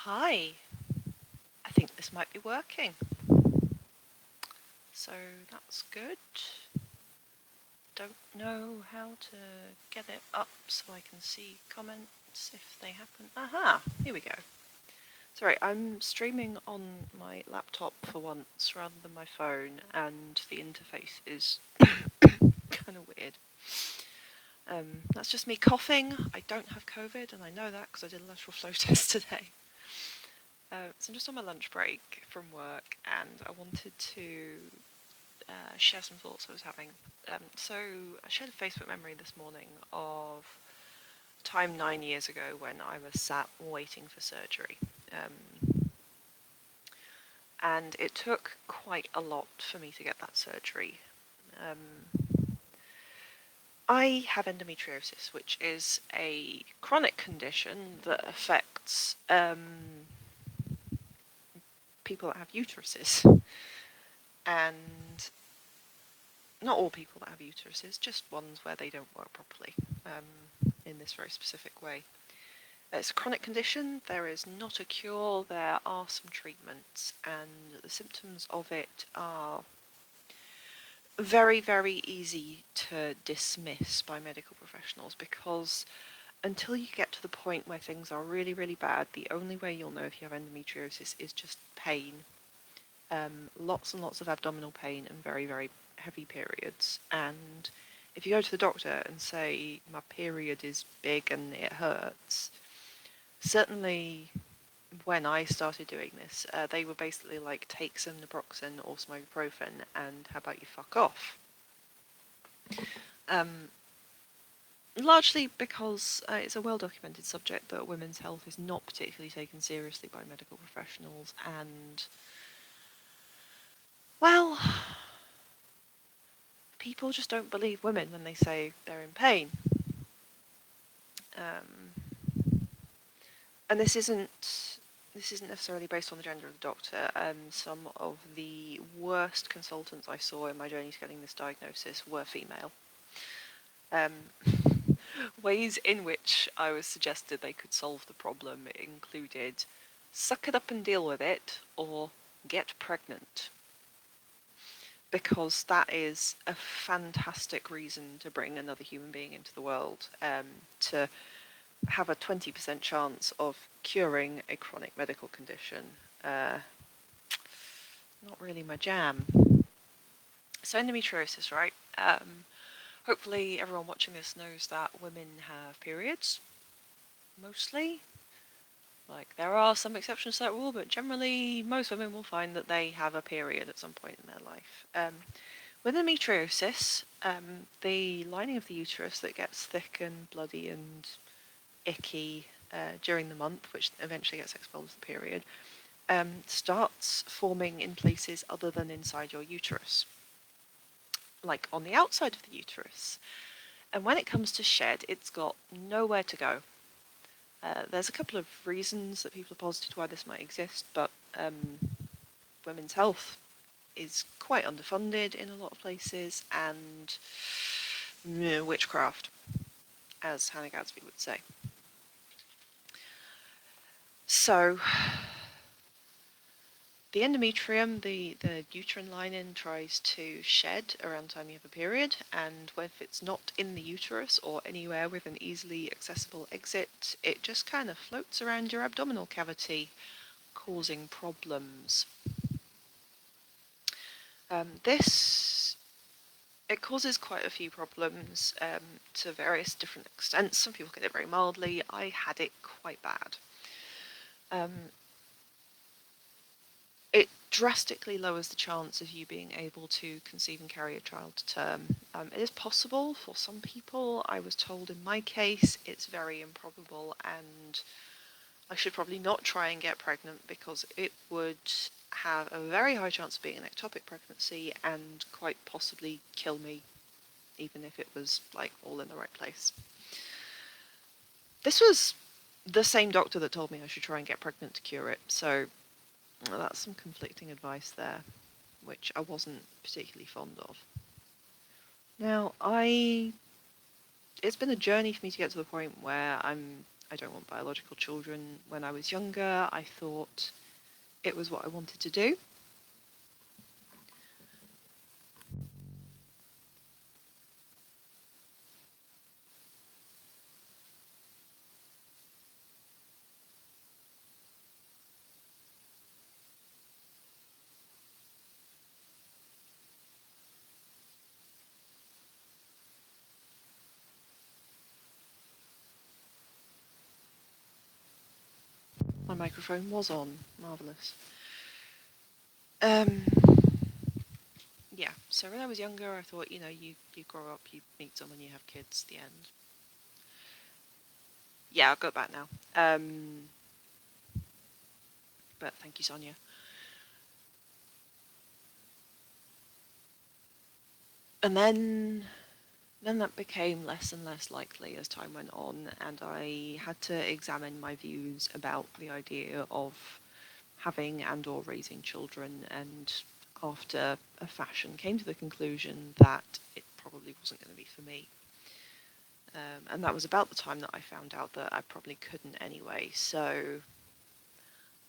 Hi, I think this might be working. So that's good. Don't know how to get it up so I can see comments if they happen. Aha, here we go. Sorry, I'm streaming on my laptop for once rather than my phone, and the interface is kind of weird. That's just me coughing. I don't have COVID, and I know that because I did a lateral flow test today. So I'm just on my lunch break from work, and I wanted to share some thoughts I was having. So I shared a Facebook memory this morning of time 9 years ago when I was sat waiting for surgery. And it took quite a lot for me to get that surgery. I have endometriosis, which is a chronic condition that affects people that have uteruses. And not all people that have uteruses, just ones where they don't work properly in this very specific way. It's a chronic condition, there is not a cure, there are some treatments, and the symptoms of it are very, very easy to dismiss by medical professionals because until you get to the point where things are really, really bad, the only way you'll know if you have endometriosis is just pain. Lots and lots of abdominal pain and very, very heavy periods. And if you go to the doctor and say, my period is big and it hurts, certainly when I started doing this, they were basically like, take some naproxen or some ibuprofen and how about you fuck off? Um, Largely because it's a well-documented subject that women's health is not particularly taken seriously by medical professionals, and, well, people just don't believe women when they say they're in pain. And this isn't necessarily based on the gender of the doctor. Some of the worst consultants I saw in my journey to getting this diagnosis were female. Um, ways in which I was suggested they could solve the problem included suck it up and deal with it, or get pregnant. Because that is a fantastic reason to bring another human being into the world, to have a 20% chance of curing a chronic medical condition. Not really my jam. So endometriosis, right? Hopefully everyone watching this knows that women have periods, mostly. Like, there are some exceptions to that rule, but generally most women will find that they have a period at some point in their life. With endometriosis, the lining of the uterus that gets thick and bloody and icky during the month, which eventually gets expelled as the period, starts forming in places other than inside your uterus, like on the outside of the uterus. And when it comes to shed, it's got nowhere to go. There's a couple of reasons that people have posited why this might exist, but women's health is quite underfunded in a lot of places, and witchcraft, as Hannah Gadsby would say. So, the endometrium, the uterine lining, tries to shed around the time you have a period, and if it's not in the uterus or anywhere with an easily accessible exit, it just kind of floats around your abdominal cavity, causing problems. It causes quite a few problems to various different extents. Some people get it very mildly. I had it quite bad. It drastically lowers the chance of you being able to conceive and carry a child to term. It is possible for some people. I was told in my case it's very improbable, and I should probably not try and get pregnant because it would have a very high chance of being an ectopic pregnancy and quite possibly kill me, even if it was like all in the right place. This was the same doctor that told me I should try and get pregnant to cure it, so that's some conflicting advice there, which I wasn't particularly fond of. Now, it's been a journey for me to get to the point where I'm I don't want biological children. When I was younger, I thought it was what I wanted to do. My microphone was on. Marvellous. Um, yeah, so when I was younger, I thought, you grow up, you meet someone, you have kids, the end. Yeah, I'll go back now. But thank you, Sonia. And then that became less and less likely as time went on, and I had to examine my views about the idea of having and or raising children, and after a fashion came to the conclusion that it probably wasn't going to be for me. And that was about the time that I found out that I probably couldn't anyway. So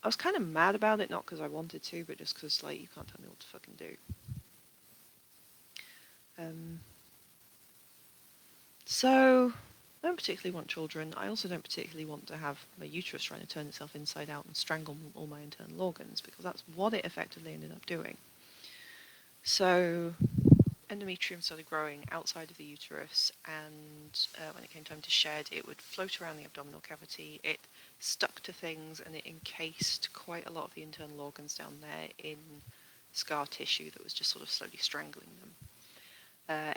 I was kind of mad about it, not because I wanted to, but just because, like, you can't tell me what to fucking do. Um, so I don't particularly want children. I also don't particularly want to have my uterus trying to turn itself inside out and strangle all my internal organs, because that's what it effectively ended up doing. So endometrium started growing outside of the uterus, and when it came time to shed, it would float around the abdominal cavity. It stuck to things, and it encased quite a lot of the internal organs down there in scar tissue that was just sort of slowly strangling them.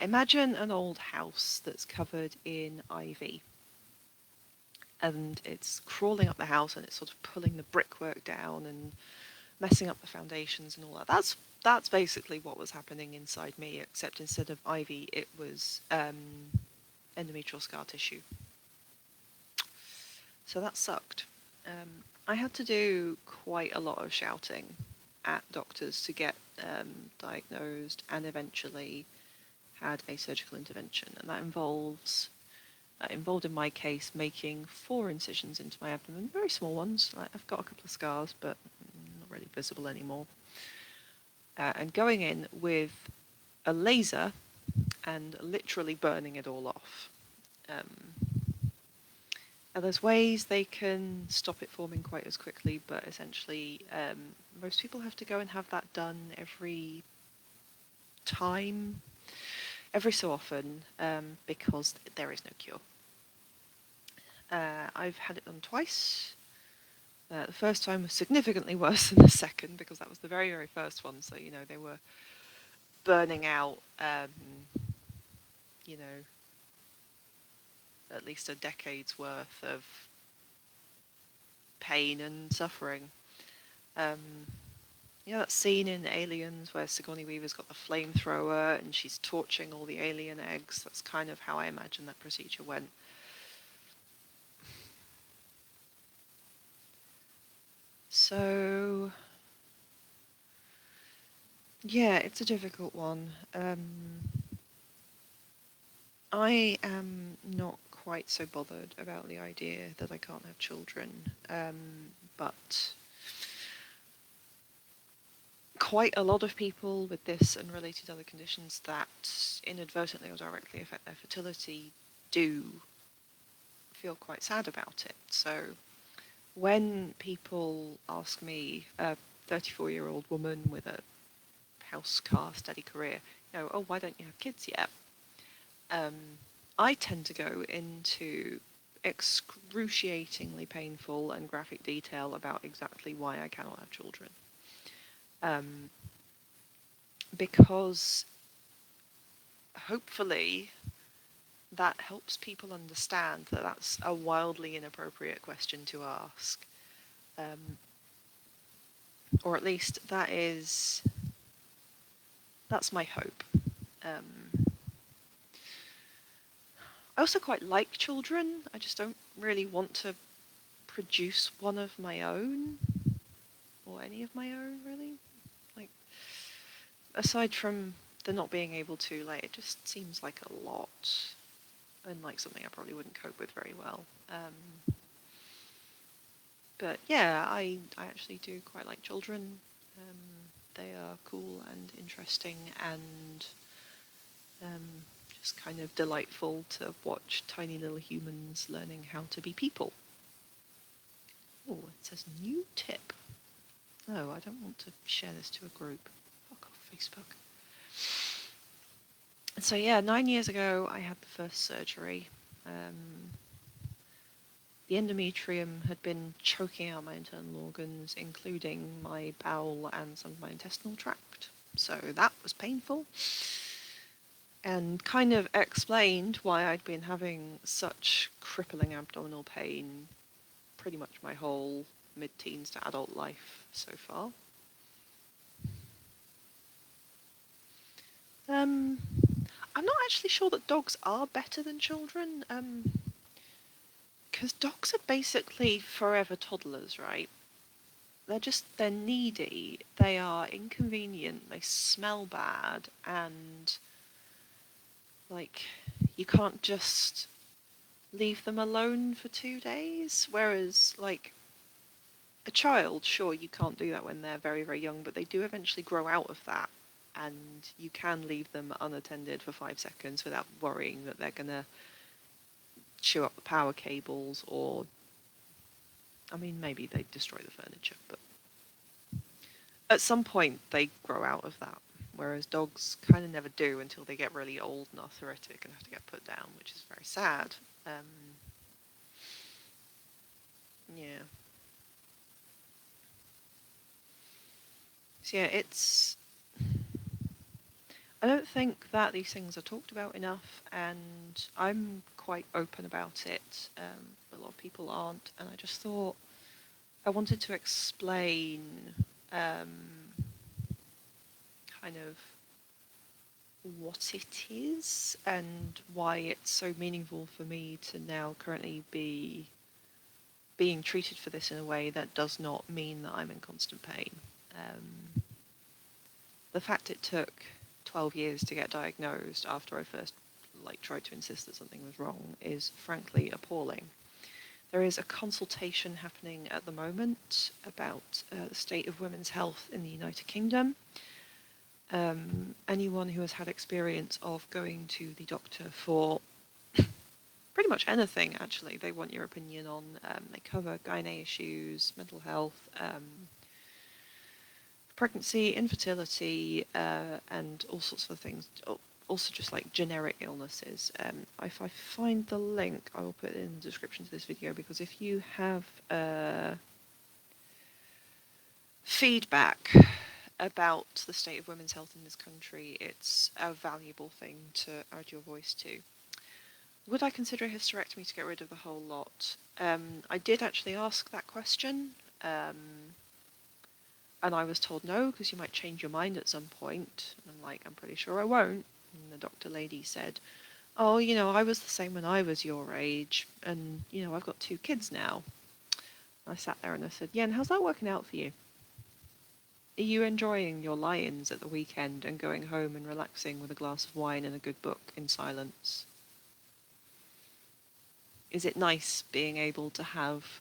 Imagine an old house that's covered in ivy, and it's crawling up the house, and it's sort of pulling the brickwork down and messing up the foundations and all that. That's basically what was happening inside me, except instead of ivy, it was endometrial scar tissue. So that sucked. I had to do quite a lot of shouting at doctors to get diagnosed, and eventually had a surgical intervention, and that involved in my case making 4 incisions into my abdomen, very small ones. I've got a couple of scars, but not really visible anymore. And going in with a laser and literally burning it all off. And there's ways they can stop it forming quite as quickly, but essentially most people have to go and have that done every so often, because there is no cure. I've had it done twice. The first time was significantly worse than the second, because that was the very, very first one. So, they were burning out, you know, at least a decade's worth of pain and suffering. That scene in Aliens where Sigourney Weaver's got the flamethrower and she's torching all the alien eggs. That's kind of how I imagine that procedure went. So, yeah, it's a difficult one. I am not quite so bothered about the idea that I can't have children, but quite a lot of people with this and related other conditions that inadvertently or directly affect their fertility do feel quite sad about it. So when people ask me, a 34-year-old woman with a house, car, steady career, oh, why don't you have kids yet? I tend to go into excruciatingly painful and graphic detail about exactly why I cannot have children. Because hopefully that helps people understand that that's a wildly inappropriate question to ask. Or at least that's my hope. I also quite like children. I just don't really want to produce one of my own, or any of my own, really. Like, aside from the not being able to, like, it just seems like a lot, and like something I probably wouldn't cope with very well. But yeah, I actually do quite like children. Um, they are cool and interesting and um, just kind of delightful to watch tiny little humans learning how to be people. Oh, it says new tip. No, I don't want to share this to a group. Fuck off, Facebook. So yeah, 9 years ago I had the first surgery. Um, the endometrium had been choking out my internal organs, including my bowel and some of my intestinal tract. So that was painful. And kind of explained why I'd been having such crippling abdominal pain pretty much my whole mid-teens to adult life so far. Um, I'm not actually sure that dogs are better than children, because dogs are basically forever toddlers, right? They're needy, they are inconvenient, they smell bad, and like you can't just leave them alone for 2 days. Whereas like a child, sure, you can't do that when they're very, very young, but they do eventually grow out of that. And you can leave them unattended for 5 seconds without worrying that they're going to chew up the power cables or, I mean, maybe they destroy the furniture, but at some point they grow out of that. Whereas dogs kind of never do until they get really old and arthritic and have to get put down, which is very sad. Yeah. So yeah, it's I don't think that these things are talked about enough, and I'm quite open about it. A lot of people aren't, and I just thought I wanted to explain kind of what it is and why it's so meaningful for me to now currently be being treated for this in a way that does not mean that I'm in constant pain. The fact it took 12 years to get diagnosed after I first tried to insist that something was wrong is frankly appalling. There is a consultation happening at the moment about the state of women's health in the United Kingdom. Anyone who has had experience of going to the doctor for pretty much anything, actually, they want your opinion on. They cover gynae issues, mental health, pregnancy, infertility, and all sorts of things. Also, just like generic illnesses. If I find the link, I will put it in the description to this video, because if you have feedback about the state of women's health in this country, it's a valuable thing to add your voice to. Would I consider a hysterectomy to get rid of the whole lot? I did actually ask that question. And I was told no, because you might change your mind at some point. And I'm like, I'm pretty sure I won't. And the doctor lady said, oh, I was the same when I was your age. And, I've got 2 kids now. I sat there and I said, yeah, and how's that working out for you? Are you enjoying your lie-ins at the weekend and going home and relaxing with a glass of wine and a good book in silence? Is it nice being able to have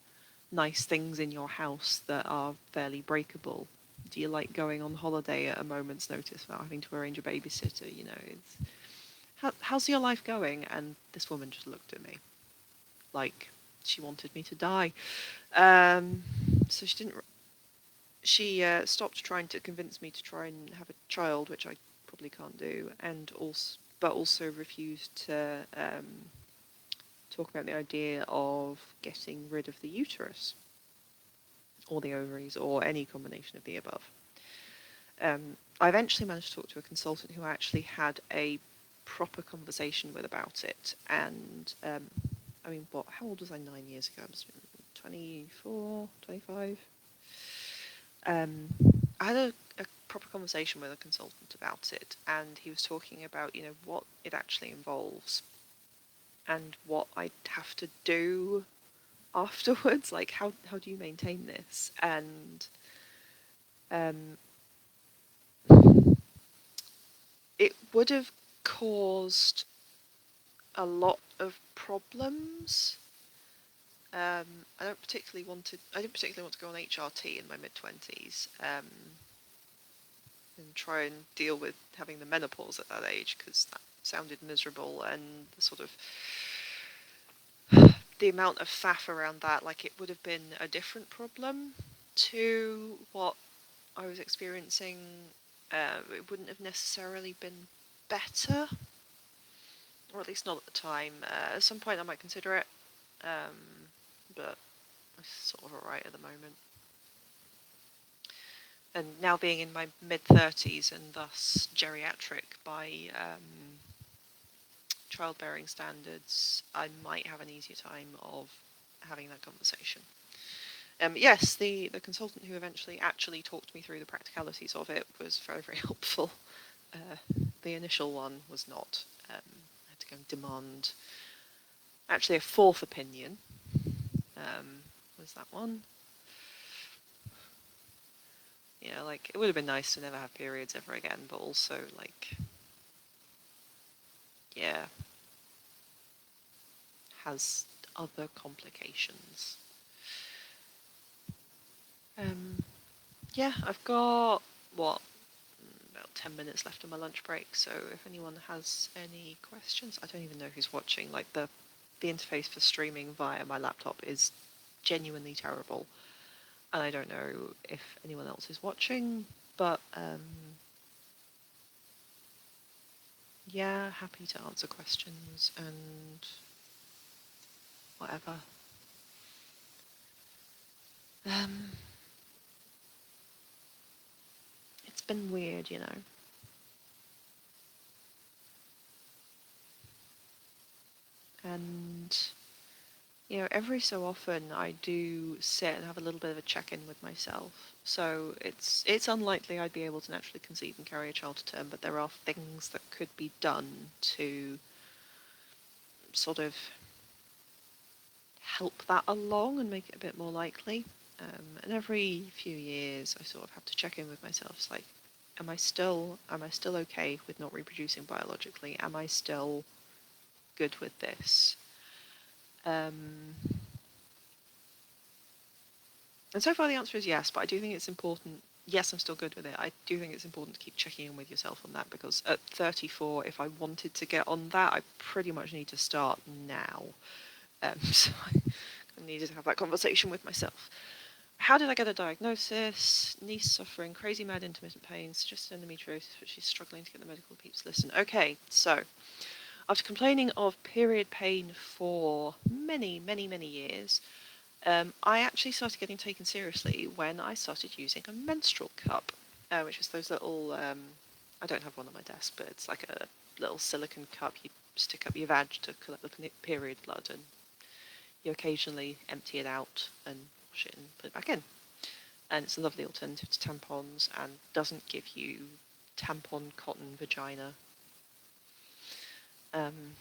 nice things in your house that are fairly breakable? Do you like going on holiday at a moment's notice without having to arrange a babysitter? How's your life going? And this woman just looked at me like she wanted me to die. So she didn't. She stopped trying to convince me to try and have a child, which I probably can't do, but also refused to talk about the idea of getting rid of the uterus or the ovaries or any combination of the above. I eventually managed to talk to a consultant who I actually had a proper conversation with about it. And I mean, how old was I 9 years ago? I was 24, 25. I had a proper conversation with a consultant about it, and he was talking about, what it actually involves and what I'd have to do afterwards. Like, how do you maintain this? And um, it would have caused a lot of problems I didn't particularly want to go on HRT in my mid-20s, and try and deal with having the menopause at that age, because that sounded miserable, and the sort of the amount of faff around that, like it would have been a different problem to what I was experiencing. It wouldn't have necessarily been better, or at least not at the time. At some point I might consider it, but it's sort of alright at the moment. And now being in my mid-30s and thus geriatric by childbearing standards, I might have an easier time of having that conversation. Yes, the consultant who eventually actually talked me through the practicalities of it was very, very helpful. The initial one was not. I had to go and demand actually a fourth opinion. Was that one? Yeah, like it would have been nice to never have periods ever again, but also like, yeah, has other complications. Um, yeah, I've got what about 10 minutes left of my lunch break, so if anyone has any questions, I don't even know who's watching. Like the interface for streaming via my laptop is genuinely terrible, and I don't know if anyone else is watching, but yeah, happy to answer questions and whatever. Um, it's been weird, you know. And every so often I do sit and have a little bit of a check-in with myself. So it's unlikely I'd be able to naturally conceive and carry a child to term, but there are things that could be done to sort of help that along and make it a bit more likely. And every few years I sort of have to check in with myself. It's like, am I still okay with not reproducing biologically? Am I still good with this? Um, And so far the answer is yes, but I do think it's important. Yes, I'm still good with it. I do think it's important to keep checking in with yourself on that, because at 34, if I wanted to get on that, I pretty much need to start now. So I needed to have that conversation with myself. How did I get a diagnosis? Niece suffering crazy mad intermittent pain, suggested endometriosis, but she's struggling to get the medical peeps to listen. Okay, so after complaining of period pain for many, many, many years, I actually started getting taken seriously when I started using a menstrual cup, which is those little, I don't have one on my desk, but it's like a little silicone cup you stick up your vag to collect the period blood, and you occasionally empty it out and wash it and put it back in. And it's a lovely alternative to tampons and doesn't give you tampon cotton vagina. Um,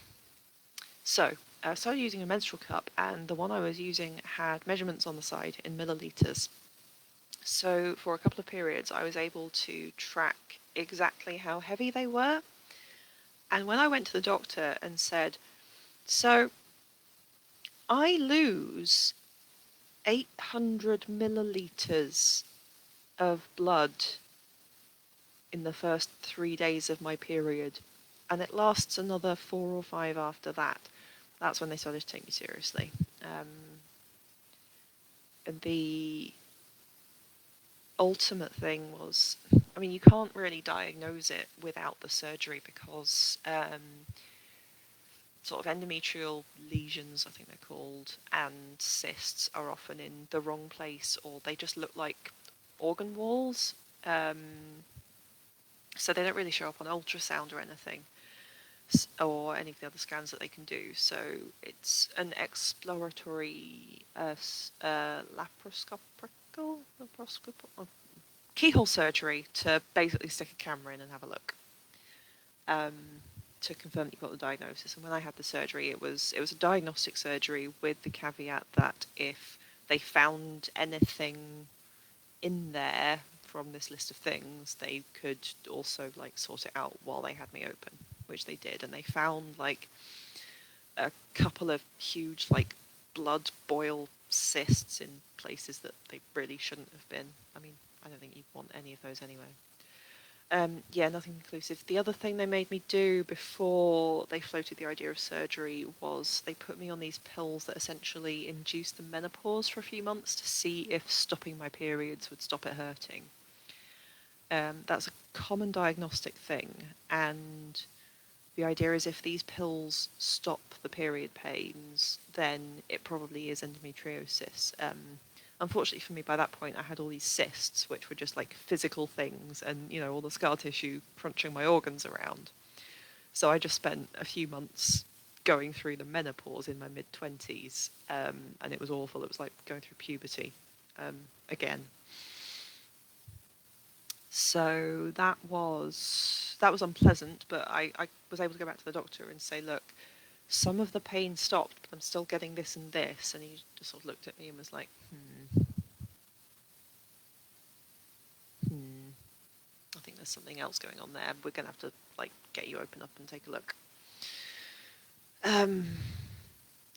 So I started using a menstrual cup, and the one I was using had measurements on the side in milliliters. So for a couple of periods, I was able to track exactly how heavy they were. And when I went to the doctor and said, so I lose 800 milliliters of blood in the first 3 days of my period, and it lasts another 4 or 5 after that. That's when they started to take me seriously. The ultimate thing was, I mean, you can't really diagnose it without the surgery, because sort of endometrial lesions, I think they're called, and cysts are often in the wrong place, or they just look like organ walls. So they don't really show up on ultrasound or anything, or any of the other scans that they can do. So it's an exploratory keyhole surgery to basically stick a camera in and have a look, um, to confirm that you've got the diagnosis. And when I had the surgery, it was a diagnostic surgery with the caveat that if they found anything in there from this list of things, they could also like sort it out while they had me open, which they did. And they found like a couple of huge like blood boil cysts in places that they really shouldn't have been. I mean, I don't think you'd want any of those anyway. Yeah, nothing conclusive. The other thing they made me do before they floated the idea of surgery was they put me on these pills that essentially induced the menopause for a few months to see if stopping my periods would stop it hurting. That's a common diagnostic thing, and the idea is if these pills stop the period pains, then it probably is endometriosis. Unfortunately for me, by that point, I had all these cysts, which were just like physical things, and all the scar tissue crunching my organs around. So I just spent a few months going through the menopause in my mid-20s, and it was awful. It was like going through puberty again. So that was unpleasant, but I was able to go back to the doctor and say, look, some of the pain stopped, but I'm still getting this and this. And he just sort of looked at me and was like, hmm, I think there's something else going on there. We're going to have to like get you open up and take a look. Um,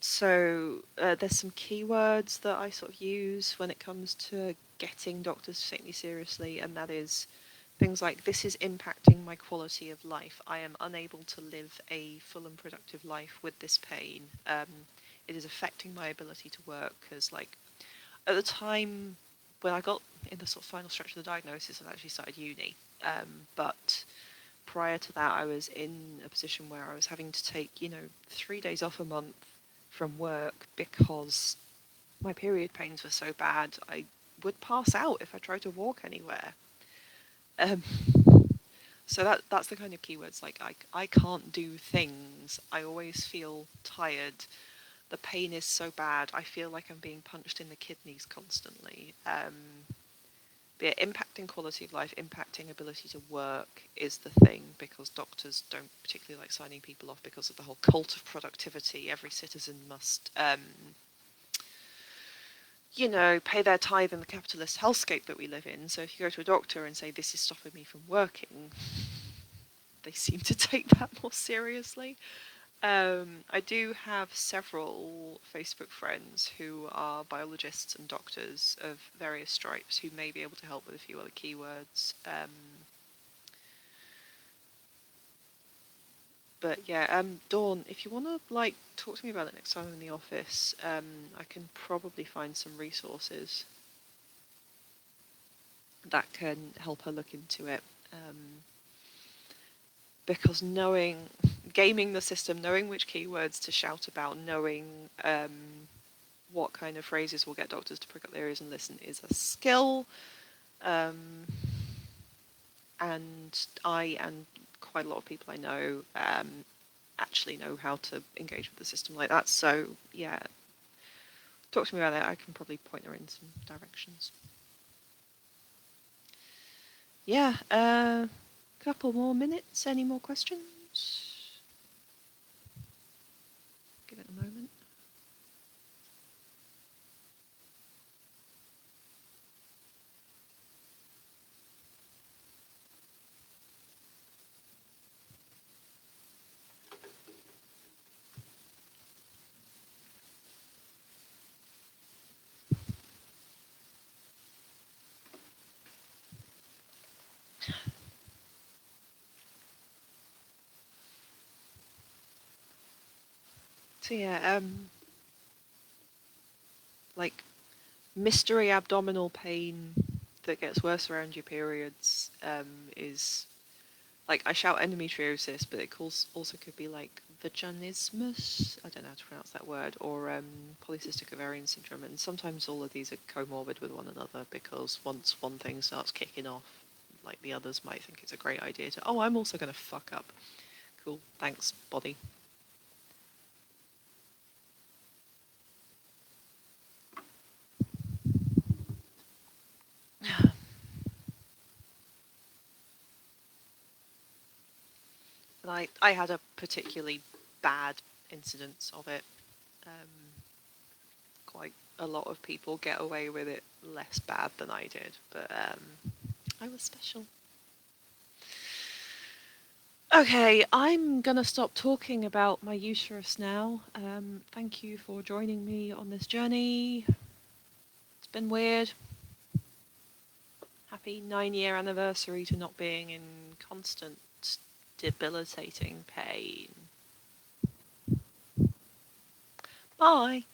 so there's some keywords that I sort of use when it comes to getting doctors to take me seriously, and that is things like, this is impacting my quality of life. I am unable to live a full and productive life with this pain. It is affecting my ability to work because, like, at the time when I got in the sort of final stretch of the diagnosis, I'd actually started uni. But prior to that, I was in a position where I was having to take, 3 days off a month from work because my period pains were so bad I would pass out if I tried to walk anywhere. Um, so that's the kind of keywords, like I can't do things. I always feel tired. The pain is so bad. I feel like I'm being punched in the kidneys constantly. But yeah, impacting quality of life, impacting ability to work is the thing, because doctors don't particularly like signing people off because of the whole cult of productivity. Every citizen must, pay their tithe in the capitalist hellscape that we live in. So if you go to a doctor and say, this is stopping me from working, they seem to take that more seriously. I do have several Facebook friends who are biologists and doctors of various stripes who may be able to help with a few other keywords. But yeah, Dawn, if you want to like talk to me about it next time in the office, I can probably find some resources that can help her look into it. Because gaming the system, knowing which keywords to shout about, knowing what kind of phrases will get doctors to prick up their ears and listen is a skill. Um, and I and quite a lot of people I know actually know how to engage with the system like that. So yeah, talk to me about it. I can probably point her in some directions. Yeah, couple more minutes. Any more questions? Give it a moment. So yeah, like mystery abdominal pain that gets worse around your periods is like, I shout endometriosis, but it also could be like vaginismus. I don't know how to pronounce that word, or polycystic ovarian syndrome. And sometimes all of these are comorbid with one another, because once one thing starts kicking off, like, the others might think it's a great idea to, oh, I'm also going to fuck up. Cool, thanks, body. And I had a particularly bad incidence of it. Um, Quite a lot of people get away with it less bad than I did, but I was special. Okay, I'm gonna stop talking about my uterus now. Thank you for joining me on this journey. It's been weird. Happy 9-year anniversary to not being in constant, debilitating pain. Bye.